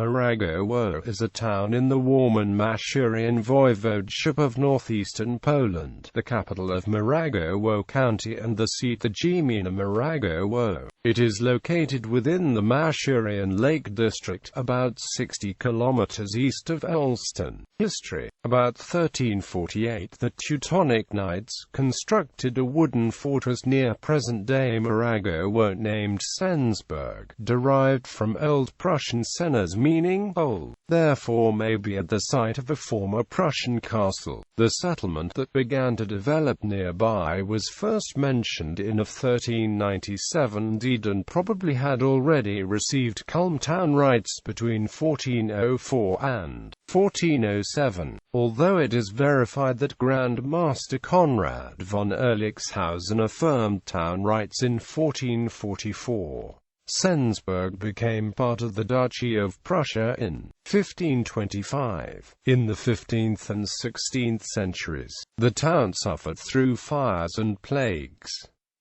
Mrągowo is a town in the Warmian-Masurian Voivodeship of northeastern Poland, the capital of Mrągowo County and the seat the Gmina Mrągowo. It is located within the Masurian Lake District, about 60 kilometers east of Olsztyn. History. About 1348 the Teutonic Knights constructed a wooden fortress near present-day Mrągowo named Sensburg, derived from Old Prussian Senes meaning old, therefore may be at the site of a former Prussian castle. The settlement that began to develop nearby was first mentioned in 1397 and probably had already received Culm town rights between 1404 and 1407, although it is verified that Grand Master Conrad von Erlichshausen affirmed town rights in 1444. Sensburg became part of the Duchy of Prussia in 1525. In the 15th and 16th centuries, the town suffered through fires and plagues.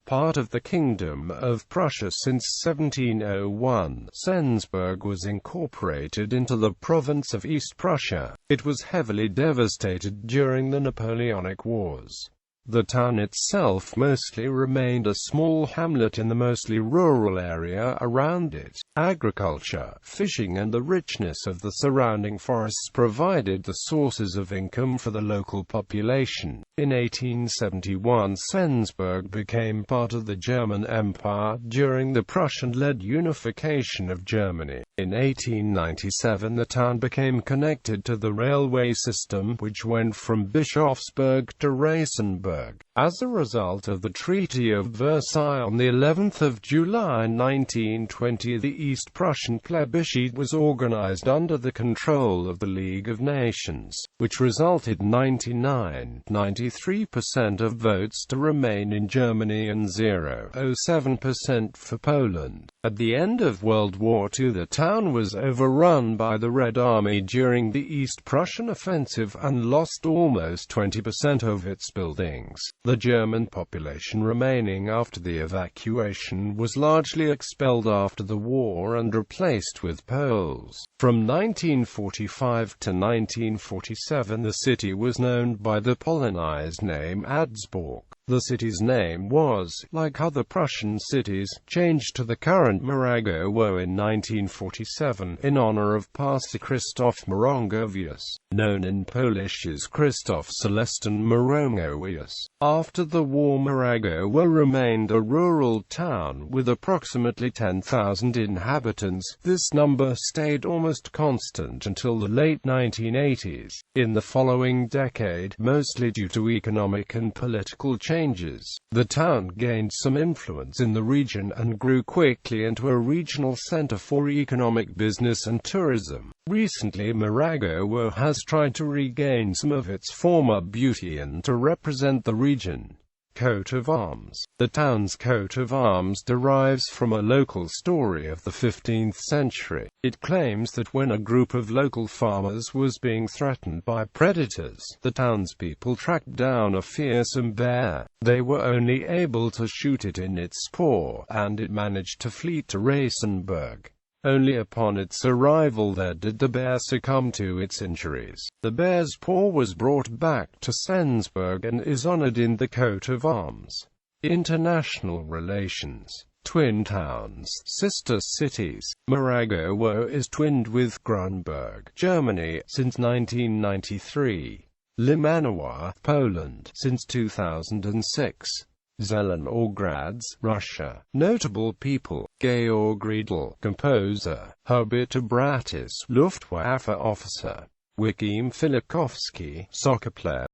Part of the Kingdom of Prussia since 1701, Sensburg was incorporated into the province of East Prussia. It was heavily devastated during the Napoleonic Wars. The town itself mostly remained a small hamlet in the mostly rural area around it. Agriculture, fishing and the richness of the surrounding forests provided the sources of income for the local population. In 1871 Sensburg became part of the German Empire during the Prussian-led unification of Germany. In 1897 the town became connected to the railway system, which went from Bischofsburg to Rasenburg. As a result of the Treaty of Versailles on the 11th of July 1920, the East Prussian plebiscite was organized under the control of the League of Nations, which resulted in 93% of votes to remain in Germany and 0.07% for Poland. At the end of World War II the town was overrun by the Red Army during the East Prussian offensive and lost almost 20% of its buildings. The German population remaining after the evacuation was largely expelled after the war and replaced with Poles. From 1945 to 1947 the city was known by the Polonized name Adsborg. The city's name was, like other Prussian cities, changed to the current Mrągowo in 1947, in honor of Pastor Krzysztof Mrągowius, known in Polish as Krzysztof Celestin Mrągowius. After the war Mrągowo remained a rural town with approximately 10,000 inhabitants. This number stayed almost constant until the late 1980s. In the following decade, mostly due to economic and political changes, the town gained some influence in the region and grew quickly into a regional center for economic business and tourism. Recently Mrągowo has tried to regain some of its former beauty and to represent the region. Coat of arms. The town's coat of arms derives from a local story of the 15th century. It claims that when a group of local farmers was being threatened by predators, the townspeople tracked down a fearsome bear. They were only able to shoot it in its paw, and it managed to flee to Rasenburg. Only upon its arrival there did the bear succumb to its injuries. The bear's paw was brought back to Sensburg and is honored in the coat of arms. International relations. Twin towns, sister cities. Mrągowo is twinned with Grunberg, Germany, since 1993. Limanowa, Poland, since 2006. Zelenogradz, Russia. Notable people: Georg Riedel, composer; Hubert Bratis, Luftwaffe officer; Wikim Filipkowski, soccer player.